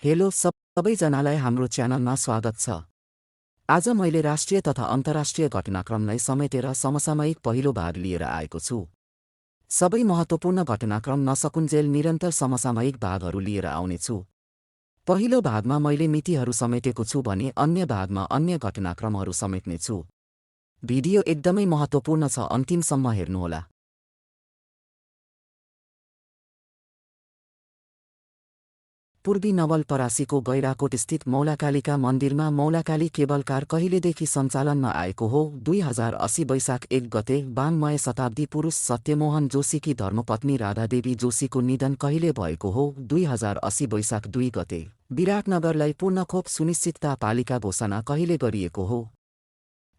Hello सबैजनालाई हाम्रो च्यानलमा स्वागत छ। आज मैले राष्ट्रिय तथा अन्तर्राष्ट्रिय घटनाक्रमलाई समेटेर समसामयिक पहिलो भाग लिएर आएको छु। सबै महत्त्वपूर्ण घटनाक्रम नसकुन्जेल निरन्तर समसामयिक भागहरू लिएर आउनेछु। पहिलो भागमा मैले मितिहरू समेटेको छु भने अन्य भागमा अन्य घटनाक्रमहरू समेट्नेछु। भिडियो एकदमै महत्त्वपूर्ण छ, अन्तिमसम्म हेर्नुहोला। पूर्वी नवलपरासीको गैराकोटस्थित मौलाकालीका मन्दिरमा मौलाकाली केबल कार कहिलेदेखि सञ्चालनमा आएको हो? 2080 वैशाख 1 गते वाङ्मय शताब्दी पुरुष सत्यमोहन जोशीकी धर्मपत्नी राधादेवी जोशीको निधन कहिले भएको हो? 2080 वैशाख 2 गते विराटनगरलाई पूर्ण खोप सुनिश्चितता पालिका घोषणा कहिले गरिएको हो?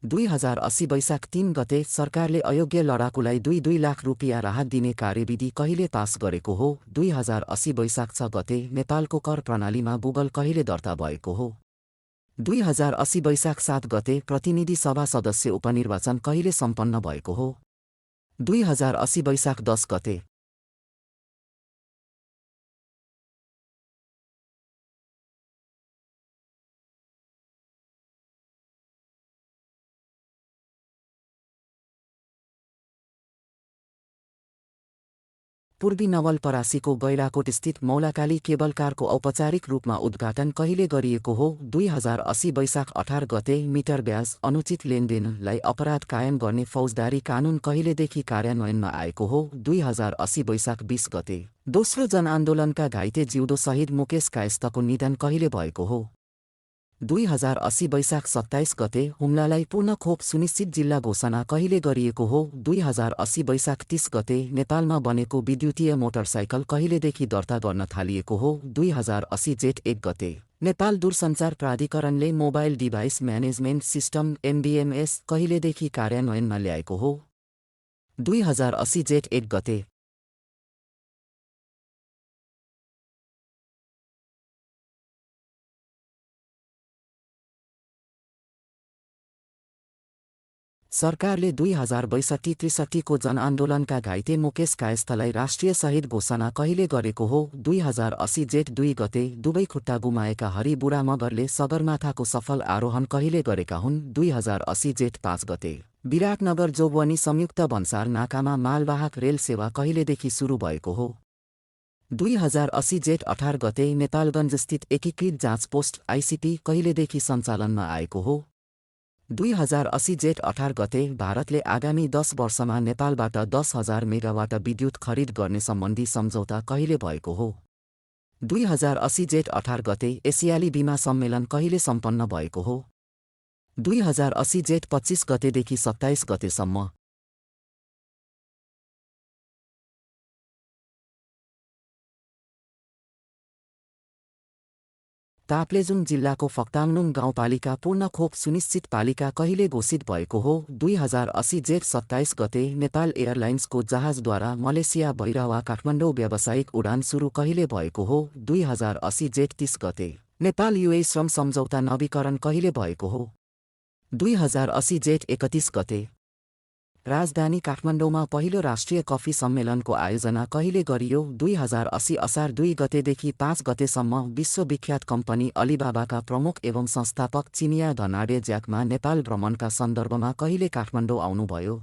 2080 वैशाख 3 गते सरकारले अयोग्य लडाकुलाई 2 लाख रुपियाँ राहत दिने कार्यविधि कहिले पास गरेको हो? 2080 वैशाख 6 गते नेपालको कर प्रणालीमा गुगल कहिले दर्ता भएको हो? 2080 वैशाख 7 गते प्रतिनिधि सभा सदस्य उपनिर्वाचन कहिले सम्पन्न भएको हो? 2080 वैशाख 10 गते पूर्वी नवलपरासीको गैराकोटस्थित मौलाकाली केबल कारको औपचारिक रूपमा उद्घाटन कहिले गरिएको हो? 2080 वैशाख 18 गते मिटर ब्याज अनुचित लेनदेनलाई अपराध कायम गर्ने फौजदारी कानुन कहिलेदेखि कार्यान्वयनमा आएको हो? 2080 वैशाख 20 गते दोस्रो जनआन्दोलनका घाइते जिउँदो शहीद मुकेश कायस्थको निधन कहिले भएको हो? 2080 वैशाख 27 गते हुम्लालाई पूर्ण खोप सुनिश्चित जिल्ला घोषणा कहिले गरिएको हो? 2080 वैशाख 30 गते नेपालमा बनेको विद्युतीय मोटरसाइकल कहिलेदेखि दर्ता गर्न थालिएको हो? 2080 जेठ 1 गते नेपाल दूरसञ्चार प्राधिकरणले mobile device management system MDMS कहिलेदेखि कार्यान्वयनमा ल्याएको हो? 2080 जेठ 1 गते सरकारले 2062-63 को जनआन्दोलनका घाइते मुकेश कायस्थलाई राष्ट्रिय शहीद घोषणा कहिले गरेको हो? 2080 जेठ 2 गते दुवै खुट्टा गुमाएका हरि बुढा मगरले सगरमाथाको सफल आरोहण कहिले गरेका हुन्? 2080 जेठ 5 गते विराटनगर जोगवनी संयुक्त भन्सार नाकामा मालवाहक रेल सेवा कहिलेदेखि सुरु भएको हो? 2080 जेठ 18 गते नेपालगञ्जस्थित एकीकृत जाँच पोस्ट ICP कहिलेदेखि सञ्चालनमा आएको हो? 2080 जेठ 18 गते भारतले आगामी 10 वर्षमा नेपालबाट 10,000 मेगावाट विद्युत खरिद गर्ने सम्बन्धी सम्झौता कहिले भएको हो? 2080 जेठ 18 गते एसियाली बीमा सम्मेलन कहिले सम्पन्न भएको हो? 2080 जेठ 25 गतेदेखि 27 गतेसम्म ताप्लेजुङ जिल्लाको फक्ताङलुङ गाउँपालिका पूर्ण खोप सुनिश्चित पालिका कहिले घोषित भएको हो? 2080 जेठ 27 गते नेपाल एयरलाइन्सको जहाजद्वारा मलेसिया भैरवा काठमाडौँ व्यावसायिक उडान सुरु कहिले भएको हो? 2080 जेठ 30 गते नेपाल UAE श्रम सम्झौता नवीकरण कहिले भएको हो? 2080 जेठ 31 गते राजधानी काठमाडौँमा पहिलो राष्ट्रिय कफी सम्मेलनको आयोजना कहिले गरियो? 2080 असार 2 गतेदेखि 5 गतेसम्म विश्वविख्यात कम्पनी अलिबाबाका प्रमुख एवं संस्थापक चिनिया धनाढ्य ज्याकमा नेपाल भ्रमणका सन्दर्भमा कहिले काठमाडौँ आउनुभयो?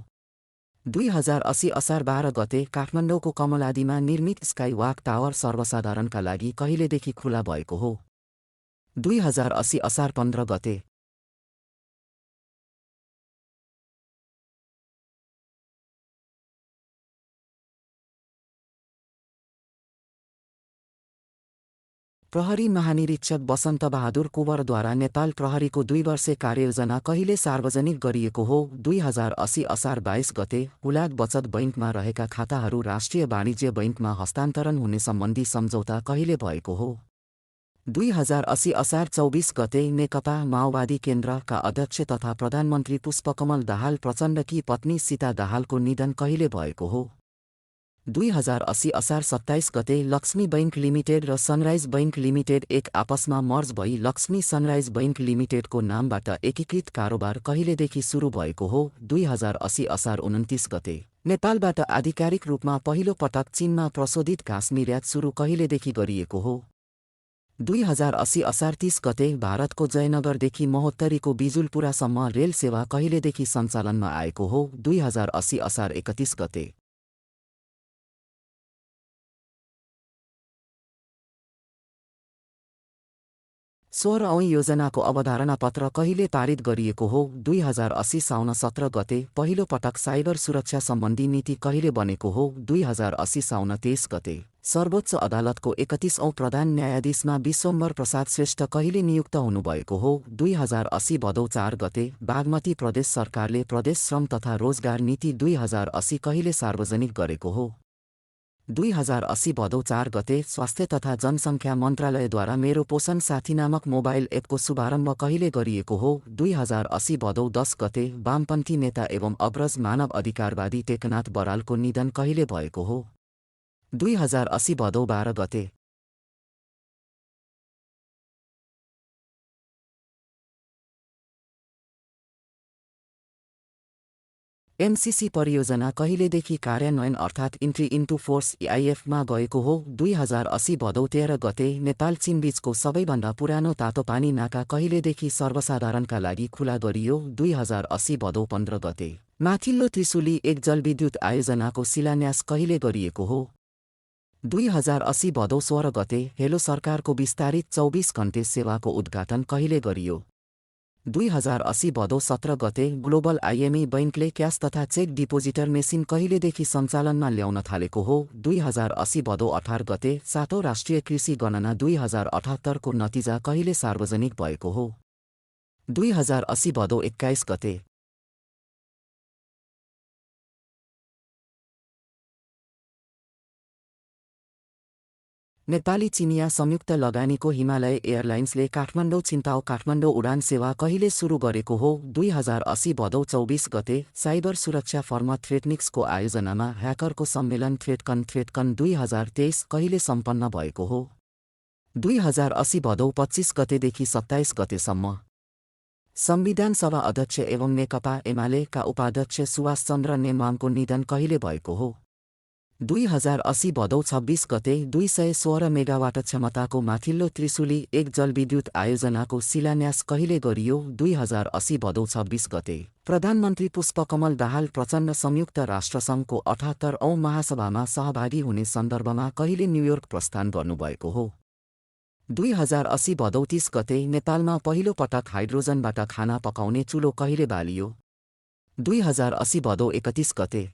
2080 असार 12 गते काठमाडौँको कमलादीमा निर्मित स्काई वाक टावर सर्वसाधारणका लागि कहिलेदेखि खुला भएको हो? 2080 असार 15 गते प्रहरी महानिरीक्षक वसन्तबहादुर कुँवरद्वारा नेपाल प्रहरीको 2 वर्षे कार्ययोजना कहिले सार्वजनिक गरिएको हो? 2080 असार 22 गते हुलाक बचत बैङ्कमा रहेका खाताहरू राष्ट्रिय वाणिज्य बैङ्कमा हस्तान्तरण हुने सम्बन्धी सम्झौता कहिले भएको हो? 2080 असार 24 गते नेकपा माओवादी केन्द्रका अध्यक्ष तथा प्रधानमन्त्री पुष्पकमल दाहाल प्रचण्डकी पत्नी सीता दाहालको निधन कहिले भएको हो? 2080 असार 27 गते लक्ष्मी बैङ्क लिमिटेड र सनराइज बैङ्क लिमिटेड एक आपसमा मर्ज भई लक्ष्मी सनराइज बैङ्क लिमिटेडको नामबाट एकीकृत कारोबार कहिलेदेखि सुरु भएको हो? 2080 असार 29 गते नेपालबाट आधिकारिक रूपमा पहिलो पटक चीनमा प्रशोधित घाँस निर्यात सुरु कहिलेदेखि गरिएको हो? 2080 असार 30 गते भारतको जयनगरदेखि महोत्तरीको बिजुलपुरासम्म रेल सेवा कहिलेदेखि सञ्चालनमा आएको हो? 2080 असार 31 गते। 16औं योजनाको अवधारणा पत्र कहिले पारित गरिएको हो? 2080 साउन 17 गते। पहिलो पटक साइबर सुरक्षा सम्बन्धी नीति कहिले बनेको हो? 2080 साउन 23 गते। सर्वोच्च अदालतको 31औं प्रधान न्यायाधीशमा विश्वम्भर प्रसाद श्रेष्ठ कहिले नियुक्त हुनुभएको हो? 2080 भदौ 4 गते। बागमती प्रदेश सरकारले प्रदेश श्रम तथा रोजगार नीति 2080 कहिले सार्वजनिक गरेको हो? 2080 भदौ 4 गते। स्वास्थ्य तथा जनसङ्ख्या मन्त्रालयद्वारा मेरो पोषण साथी नामक मोबाइल एपको शुभारम्भ कहिले गरिएको हो? 2080 भदौ 10 गते। वामपन्थी नेता एवं अग्रज मानव अधिकारवादी टेकनाथ बरालको निधन कहिले भएको हो? 2080 भदौ 12 गते। एमसिसी परियोजना कहिलेदेखि कार्यान्वयन अर्थात् इन्ट्री इन्टु फोर्स इआइएफमा गएको हो? 2080 भदौ 13 गते। नेपाल चीनबीचको सबैभन्दा पुरानो तातोपानी नाका कहिलेदेखि सर्वसाधारणका लागि खुला गरियो? 2080 भदौ 15 गते। माथिल्लो त्रिशुली एक जलविद्युत आयोजनाको शिलान्यास कहिले गरिएको हो? 2080 भदौ 16 गते। हेलो सरकारको विस्तारित 24 घण्टे सेवाको उद्घाटन कहिले गरियो? 2080 भदौ 17 गते। ग्लोबल आइएमई बैंकले क्यास तथा चेक डिपोजिटर मेसिन कहिलेदेखि सञ्चालनमा ल्याउन थालेको हो? 2080 भदौ 18 गते। सातौं राष्ट्रिय कृषि गणना 2078 को नतिजा कहिले सार्वजनिक भएको हो? 2080 भदौ 21 गते। नेपाली चिनिया संयुक्त लगानीको हिमालय एयरलाइन्सले काठमाडौँ छिन्ताओ काठमाडौँ उडान सेवा कहिले सुरु गरेको हो? 2080 भदौ 24 गते। साइबर सुरक्षा फर्म थ्रेटनिक्सको आयोजनामा ह्याकरको सम्मेलन थ्रेटकन 2023 कहिले सम्पन्न भएको हो? 2080 भदौ 25 गतेदेखि 27 गतेसम्म। संविधान सभा अध्यक्ष एवं नेकपा एमालेका उपाध्यक्ष सुभाष चन्द्र नेमाङको निधन कहिले भएको हो? 2080 भदौ 26 गते। 216 मेगावाट क्षमताको माथिल्लो त्रिशुली एक जलविद्युत आयोजनाको शिलान्यास कहिले गरियो? 2080 भदौ 26 गते। प्रधानमन्त्री पुष्पकमल दाहाल प्रचण्ड संयुक्त राष्ट्रसङ्घको 78औं महासभामा सहभागी हुने सन्दर्भमा कहिले न्युयोर्क प्रस्थान गर्नुभएको हो? 2080 भदौ 30 गते। नेपालमा पहिलो पटक हाइड्रोजनबाट खाना पकाउने चुलो कहिले बालियो? 2080 भदौ 31 गते।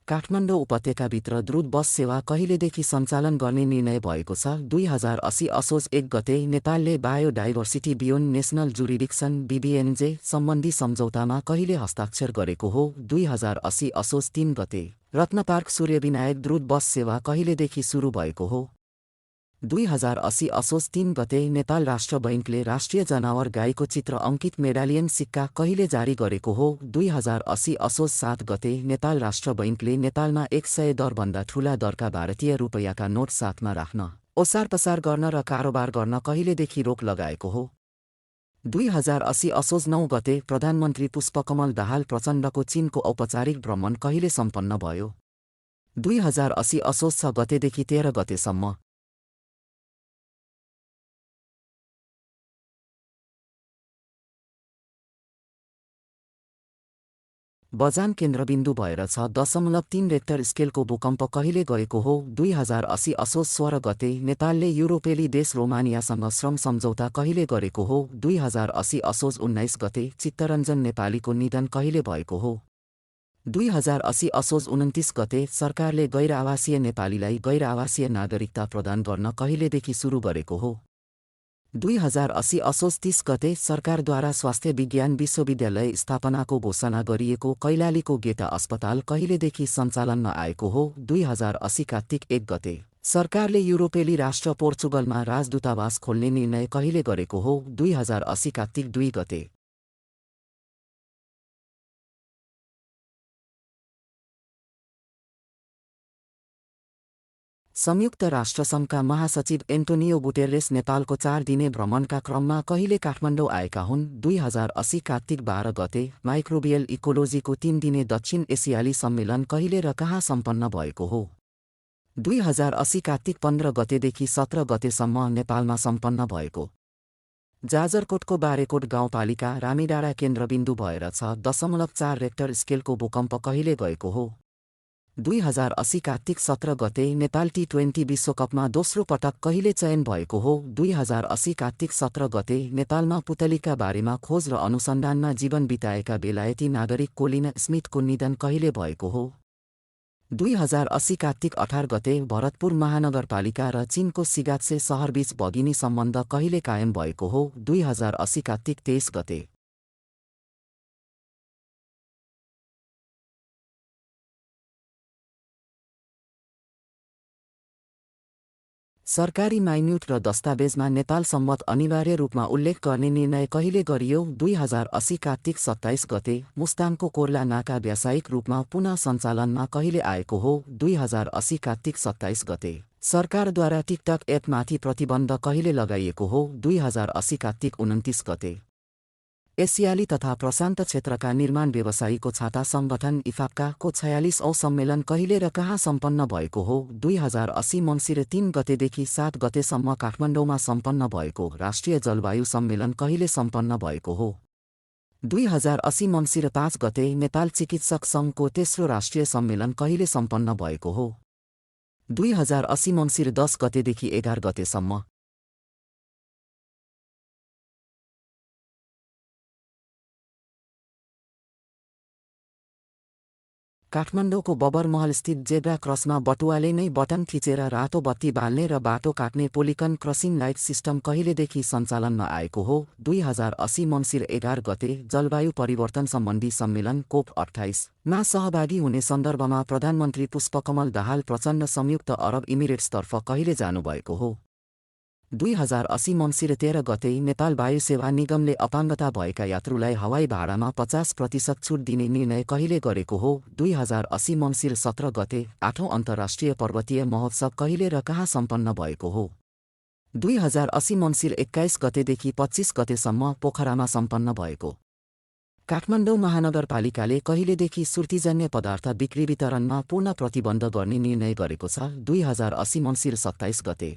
काठमाडौँ उपत्यकाभित्र द्रुत बस सेवा कहिलेदेखि सञ्चालन गर्ने निर्णय भएको छ? 2080 असोज 1 गते। नेपालले बायोडाइभर्सिटी बियोन्ड नेसनल जुरिडिक्सन (बीबीएनजे) सम्बन्धी सम्झौतामा कहिले हस्ताक्षर गरेको हो? 2080 असोज 3 गते। रत्नपार्क सूर्यविनायक द्रुत बस सेवा कहिलेदेखि सुरु भएको हो? 2080 असोज 3 गते। नेपाल राष्ट्र बैंकले राष्ट्रिय जनावर गाईको चित्र अङ्कित मेडालियन सिक्का कहिले जारी गरेको हो? 2080 असोज 7 गते। नेपाल राष्ट्र बैंकले नेपालमा 100 दरभन्दा ठूला दरका भारतीय रुपैयाँका नोट साथमा राख्न, ओसारपसार गर्न र कारोबार गर्न कहिलेदेखि रोक लगाएको हो? 2080 असोज 9 गते। प्रधानमन्त्री पुष्पकमल दाहाल प्रचण्डको चीनको औपचारिक भ्रमण कहिले सम्पन्न भयो? 2080 असोज 6 गतेदेखि 13 गतेसम्म। बजाङ केन्द्रबिन्दु भएर 6.3 रेक्टर स्केलको भूकम्प कहिले गएको हो? 2080 असोज 16 गते। नेपालले युरोपेली देश रोमानियासँग श्रम सम्झौता कहिले गरेको हो? 2080 असोज 19 गते। चित्तरञ्जन नेपालीको निधन कहिले भएको हो? 2080 असोज 29 गते। सरकारले गैर आवासीय नेपालीलाई गैर आवासीय नागरिकता प्रदान गर्न कहिलेदेखि सुरु गरेको हो? 2080 असोज 30 गते। सरकारद्वारा स्वास्थ्य विज्ञान विश्वविद्यालय स्थापनाको घोषणा गरिएको कैलालीको गेटा अस्पताल कहिलेदेखि सञ्चालनमा आएको हो? 2080 कार्तिक 1 गते। सरकारले युरोपेली राष्ट्र पोर्चुगलमा राजदूतावास खोल्ने निर्णय कहिले गरेको हो? 2080 कार्तिक 2 गते। संयुक्त राष्ट्रसङ्घका महासचिव एन्टोनियो गुटेरेस नेपालको 4 दिने भ्रमणका क्रममा कहिले काठमाडौँ आएका हुन्। 2080 कार्तिक 12 गते माइक्रोबियल इकोलोजीको 3 दिने दक्षिण एसियाली सम्मेलन कहिले र कहाँ सम्पन्न भएको हो। 2080 कार्तिक 15 गतेदेखि 17 गतेसम्म नेपालमा सम्पन्न भएको। जाजरकोटको बारेकोट गाउँपालिका रामीडाँडा केन्द्रबिन्दु भएर 6.4 रेक्टर स्केलको भूकम्प कहिले गएको हो। 2080 कार्तिक 17 गते नेपाल T20 विश्वकपमा दोस्रो पटक कहिले चयन भएको हो। 2080 कार्तिक 17 गते नेपालमा पुतलीका बारेमा खोज र अनुसन्धानमा जीवन बिताएका बेलायती नागरिक कोलिन स्मिथको निधन कहिले भएको हो। 2080 कार्तिक 18 गते भरतपुर महानगरपालिका र चीनको सिगात्से सहरबीच भगिनी सम्बन्ध कहिले कायम भएको हो। 2080 कार्तिक 23 गते। सरकारी माइन्युट र दस्तावेजमा नेपाल सम्मत अनिवार्य रूपमा उल्लेख गर्ने निर्णय कहिले गरियो। 2080 कार्तिक 27 गते मुस्ताङको कोर्ला नाका व्यावसायिक रूपमा पुनः सञ्चालनमा कहिले आएको हो। 2080 कार्तिक 27 गते सरकारद्वारा टिकटक एपमाथि प्रतिबन्ध कहिले लगाइएको हो। 2080 कार्तिक 29 गते एसियाली तथा प्रशान्त क्षेत्रका निर्माण व्यवसायीको छाता सङ्गठन इफाप्काको 46औं सम्मेलन कहिले र कहाँ सम्पन्न भएको हो। 2080 मङ्सिर 3 गतेदेखि 7 गतेसम्म काठमाडौँमा सम्पन्न भएको राष्ट्रिय जलवायु सम्मेलन कहिले सम्पन्न भएको हो। 2080 मङ्सिर 5 गते नेपाल चिकित्सक सङ्घको तेस्रो राष्ट्रिय सम्मेलन कहिले सम्पन्न भएको हो। 2080 मङ्सिर 10 गतेदेखि 11 गतेसम्म काठमाडौँको बबरमहलस्थित जेब्रा क्रसमा बटुवाले नै बटन थिचेर रातो बत्ती बाल्ने र बाटो काट्ने पोलिकन क्रसिङ लाइट सिस्टम कहिलेदेखि सञ्चालनमा आएको हो। 2080 मङ्सिर 11 गते जलवायु परिवर्तन सम्बन्धी सम्मेलन कोप 28 मा सहभागी हुने सन्दर्भमा प्रधानमन्त्री पुष्पकमल दाहाल प्रचण्ड संयुक्त अरब इमिरेट्सतर्फ कहिले जानुभएको हो। 2080 मङ्सिर 13 गते नेपाल वायु सेवा निगमले अपाङ्गता भएका यात्रुलाई हवाई भाडामा 50% छुट दिने निर्णय कहिले गरेको हो। 2080 मङ्सिर 17 गते 8औं अन्तर्राष्ट्रिय पर्वतीय महोत्सव कहिले र कहाँ सम्पन्न भएको हो। 2080 मङ्सिर 21 गतेदेखि 25 गतेसम्म पोखरामा सम्पन्न भएको। काठमाडौँ महानगरपालिकाले कहिलेदेखि सुर्तीजन्य पदार्थ बिक्री वितरणमा पूर्ण प्रतिबन्ध गर्ने निर्णय गरेको छ। 2080 मङ्सिर 27 गते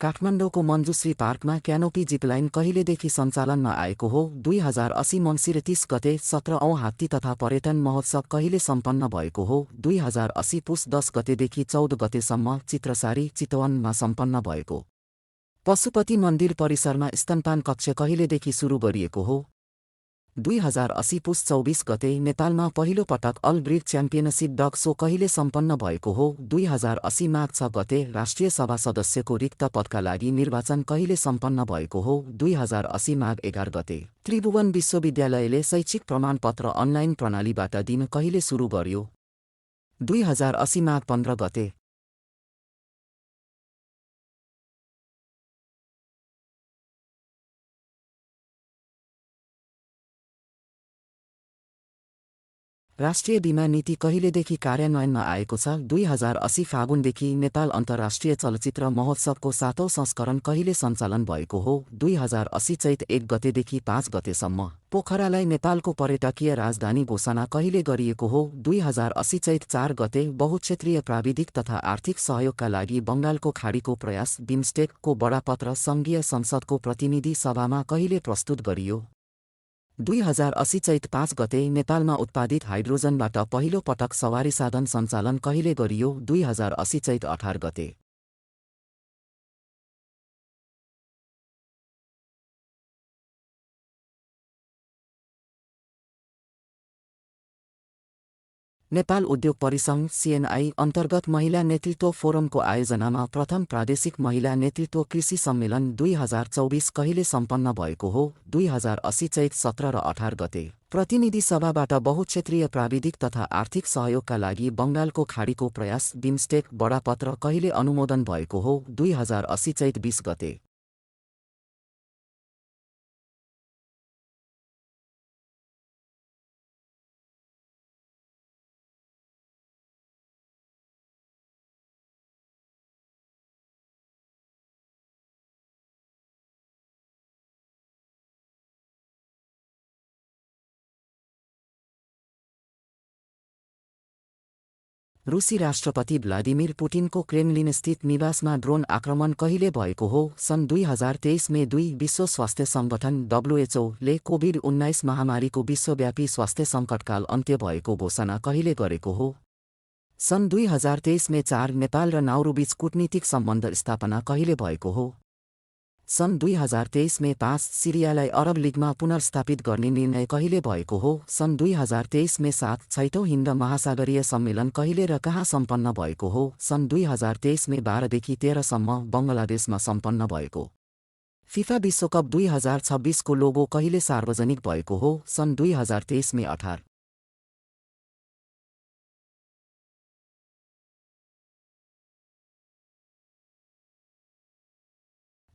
काठमाडौँको मञ्जुश्री पार्कमा क्यानोपी जिपलाइन कहिलेदेखि सञ्चालनमा आएको हो। 2080 मङ्सिर 30 गते 17औं हात्ती तथा पर्यटन महोत्सव कहिले सम्पन्न भएको हो। 2080 पुस 10 गतेदेखि 14 गतेसम्म चित्रसारी चितवनमा सम्पन्न भएको। पशुपति मन्दिर परिसरमा स्तनपान कक्ष कहिलेदेखि सुरु गरिएको हो। 2080 पुस 24 गते नेपालमा पहिलो पटक अल ब्रिड च्याम्पियनसिप डग सो कहिले सम्पन्न भएको हो। 2080 माघ 6 गते राष्ट्रिय सभा सदस्यको रिक्त पदका लागि निर्वाचन कहिले सम्पन्न भएको हो। 2080 माघ 11 गते त्रिभुवन विश्वविद्यालयले शैक्षिक प्रमाणपत्र अनलाइन प्रणालीबाट दिन कहिले सुरु गर्यो। 2080 माघ 15 गते राष्ट्रिय बीमा नीति कहिलेदेखि कार्यान्वयनमा आएको छ। 2080 फागुनदेखि नेपाल अन्तर्राष्ट्रिय चलचित्र महोत्सवको 7औं संस्करण कहिले सञ्चालन भएको हो। 2080 चैत 1 गतेदेखि 5 गतेसम्म पोखरालाई नेपालको पर्यटकीय राजधानी घोषणा कहिले गरिएको हो। 2080 चैत 4 गते बहुक्षेत्रीय प्राविधिक तथा आर्थिक सहयोगका लागि बङ्गालको खाडीको प्रयास बिमस्टेकको बडापत्र सङ्घीय संसदको प्रतिनिधि सभामा कहिले प्रस्तुत गरियो। 2080 चैत 5 गते नेपालमा उत्पादित हाइड्रोजनबाट पहिलो पटक सवारी साधन सञ्चालन कहिले गरियो। 2080 चैत 18 गते नेपाल उद्योग परिसङ्घ CNI अन्तर्गत महिला नेतृत्व फोरमको आयोजनामा प्रथम प्रादेशिक महिला नेतृत्व कृषि सम्मेलन 2024 कहिले सम्पन्न भएको हो। 2080 चैत 17 र 18 गते प्रतिनिधि सभाबाट बहुक्षेत्रीय प्राविधिक तथा आर्थिक सहयोगका लागि बङ्गालको खाडीको प्रयास बिमस्टेक बडापत्र कहिले अनुमोदन भएको हो। 2080 चैत 20 गते रुसी राष्ट्रपति भ्लादिमिर पुटिनको क्रेमलिनस्थित निवासमा ड्रोन आक्रमण कहिले भएको हो? सन् 2023 मे 2 विश्व स्वास्थ्य सङ्गठन WHO ले कोभिड-19 महामारीको विश्वव्यापी स्वास्थ्य सङ्कटकाल अन्त्य भएको घोषणा कहिले गरेको हो? सन् 2023 मे 4 नेपाल र नाउरूबीच कूटनीतिक सम्बन्ध स्थापना कहिले भएको हो? सन् 2023 मे 5 सिरियालाई अरब लिगमा पुनर्स्थापित गर्ने निर्णय कहिले भएको हो? सन् 2023 मे 7 छैटौँ हिन्द महासागरीय सम्मेलन कहिले र कहाँ सम्पन्न भएको हो? सन् 2023 मे 12 देखि 13 सम्म बङ्गलादेशमा सम्पन्न भएको फिफा विश्वकप 2026 को लोगो कहिले सार्वजनिक भएको हो? सन् 2023 मे 18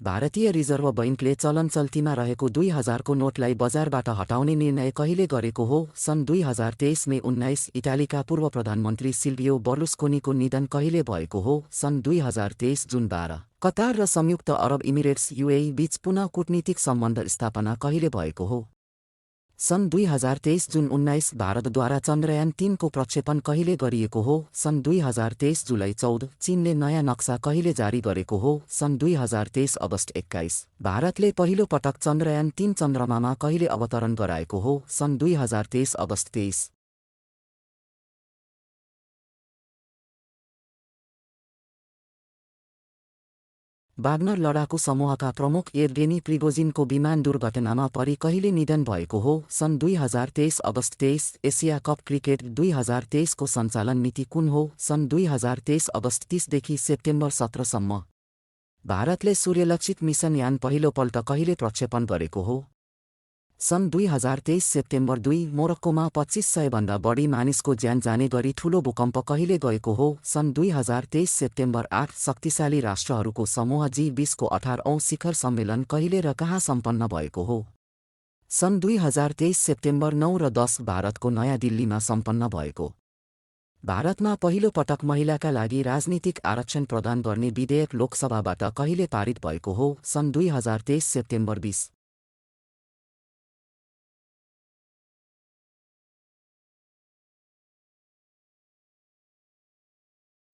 भारतीय रिजर्भ बैंकले चलन चल्तीमा रहेको 2000 को नोटलाई बजारबाट हटाउने निर्णय कहिले गरेको हो? सन् 2023 मे 19 इटालीका पूर्व प्रधानमन्त्री सिल्भियो बर्लुस्कोनीको निधन कहिले भएको हो? सन् 2023 जुन 12 कतार र संयुक्त अरब इमिरेट्स UAE बीच पुनः कूटनीतिक सम्बन्ध स्थापना कहिले भएको हो? सन् 2023 जुन 19 भारतद्वारा चन्द्रयान 3 को प्रक्षेपण कहिले गरिएको हो? सन् 2023 जुलाई 14 चीनले नयाँ नक्सा कहिले जारी गरेको हो? सन् 2023 अगस्त 21 भारतले पहिलो पटक चन्द्रयान 3 चन्द्रमामा कहिले अवतरण गराएको हो? सन् 2023 अगस्त 23 वाग्नर लडाकु समूहका प्रमुख येवगेनी प्रिगोजिनको विमान दुर्घटनामा परि कहिले निधन भएको हो? सन् 2023 अगस्त 23 एसिया कप क्रिकेट 2023 को सञ्चालन मिति कुन हो? सन् 2023 अगस्त 30 देखि सेप्टेम्बर 17 सम्म भारतले सूर्यलक्षित मिसन यान पहिलोपल्ट कहिले प्रक्षेपण गरेको हो? सन् 2023 सेप्टेम्बर 2 मोरक्कोमा 2500 भन्दा बढी मानिसको ज्यान जाने गरी ठूलो भूकम्प कहिले गएको हो? सन् 2023 सेप्टेम्बर 8 शक्तिशाली राष्ट्रहरूको समूह G20 को 18औं शिखर सम्मेलन कहिले र कहाँ सम्पन्न भएको हो? सन् 2023 सेप्टेम्बर 9 र 10 भारतको नयाँ दिल्लीमा सम्पन्न भएको भारतमा पहिलो पटक महिलाका लागि राजनीतिक आरक्षण प्रदान गर्ने विधेयक लोकसभाबाट कहिले पारित भएको हो? सन् 2023 सेप्टेम्बर 20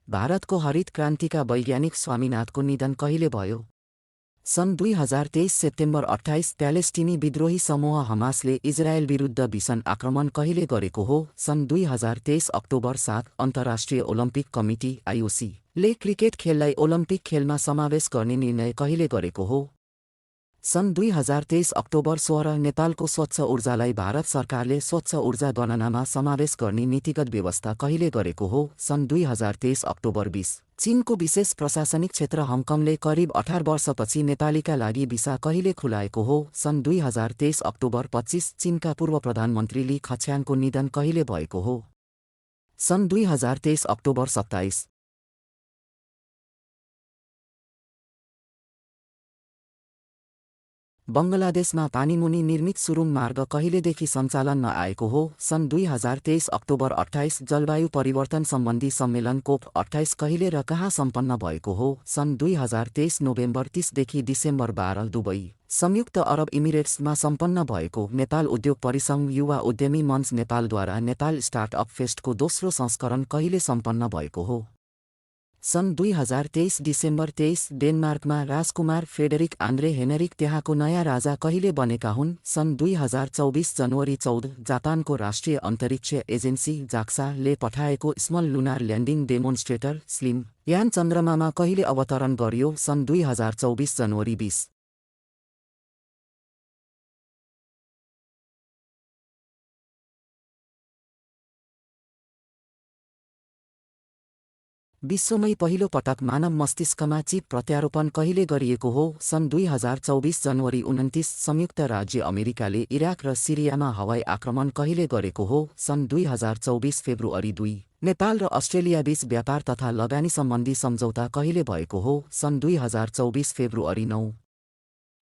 भारतको हरित क्रान्तिका वैज्ञानिक स्वामीनाथको निधन कहिले भयो? सन् 2023 सेप्टेम्बर 28 प्यालेस्टिनी विद्रोही समूह हमासले इजरायल विरुद्ध भीषण आक्रमण कहिले गरेको हो? सन् 2023 अक्टोबर 7 अन्तर्राष्ट्रिय ओलम्पिक कमिटी IOC ले क्रिकेट खेललाई ओलम्पिक खेलमा समावेश गर्ने निर्णय कहिले गरेको हो? सन् 2023 अक्टोबर 16 नेपालको स्वच्छ ऊर्जालाई भारत सरकारले स्वच्छ ऊर्जा गणनामा समावेश गर्ने नीतिगत व्यवस्था कहिले गरेको हो? सन् 2023 अक्टोबर 20 चीनको विशेष प्रशासनिक क्षेत्र हङकङले करिब 18 वर्षपछि नेपालीका लागि भिसा कहिले खुलाएको हो? सन् 2023 अक्टोबर 25 चीनका पूर्व प्रधानमन्त्री ली खछ्याङको निधन कहिले भएको हो? सन् 2023 अक्टोबर 27 बङ्गलादेशमा पानीमुनि निर्मित सुरुङ मार्ग कहिलेदेखि सञ्चालनमा आएको हो? सन् 2023 अक्टोबर 28 जलवायु परिवर्तन सम्बन्धी सम्मेलन कोप 28 कहिले र कहाँ सम्पन्न भएको हो? सन् 2023 नोभेम्बर 30 देखि डिसेम्बर 12 दुबई संयुक्त अरब इमिरेट्समा सम्पन्न भएको नेपाल उद्योग परिसङ्घ युवा उद्यमी मञ्च नेपालद्वारा नेपाल स्टार्टअप फेस्टको दोस्रो संस्करण कहिले सम्पन्न भएको हो? सन् 2023 डिसेम्बर 23 डेनमार्कमा राजकुमार फ्रेडरिक आन्द्रे हेनरिक त्यहाँको नयाँ राजा कहिले बनेका हुन्? सन् 2024 जनवरी 14 जापानको राष्ट्रिय अन्तरिक्ष एजेन्सी जाक्सा ले पठाएको small lunar landing demonstrator slim यान चन्द्रमामा कहिले अवतरण गर्यो? सन् 2024 जनवरी 20 विश्वमै पहिलो पटक मानव मस्तिष्कमा चिप प्रत्यारोपण कहिले गरिएको हो? सन् 2024 जनवरी 29 संयुक्त राज्य अमेरिकाले इराक र सिरियामा हवाई आक्रमण कहिले गरेको हो? सन् 2024 फेब्रुअरी 2 नेपाल र अस्ट्रेलियाबीच व्यापार तथा लगानी सम्बन्धी सम्झौता कहिले भएको हो? सन् 2024 फेब्रुअरी 9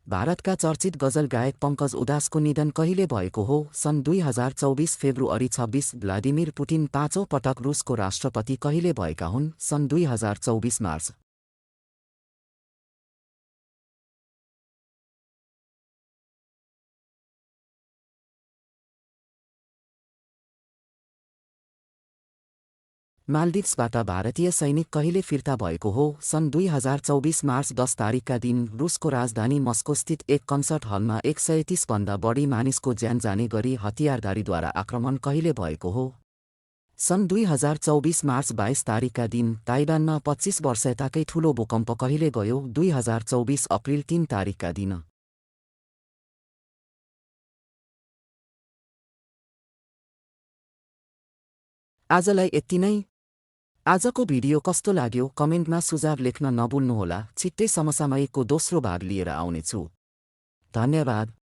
भारतका चर्चित गजल गायक पङ्कज उदासको निधन कहिले भएको हो? सन् 2024 फेब्रुअरी 26 भ्लादिमिर पुटिन पाँचौँ पटक रुसको राष्ट्रपति कहिले भएका हुन्? सन् 2024 मार्च माल्दिभ्सबाट भारतीय सैनिक कहिले फिर्ता भएको हो? सन् 2024 मार्च 10 तारिकका दिन रुसको राजधानी मस्कोस्थित एक कन्सर्ट हलमा 130 भन्दा बढी मानिसको ज्यान जाने गरी हतियारधारीद्वारा आक्रमण कहिले भएको हो? सन् 2024 मार्च 22 तारिकका दिन ताइवानमा 25 वर्षताकै ठूलो भूकम्प कहिले गयो? 2024 अप्रिल 3 तारिकका दिन। आजलाई यति नै। आजको भिडियो कस्तो लाग्यो कमेन्टमा सुझाव लेख्न नभुल्नुहोला। छिट्टै समसामयिकको दोस्रो भाग लिएर आउनेछु। धन्यवाद।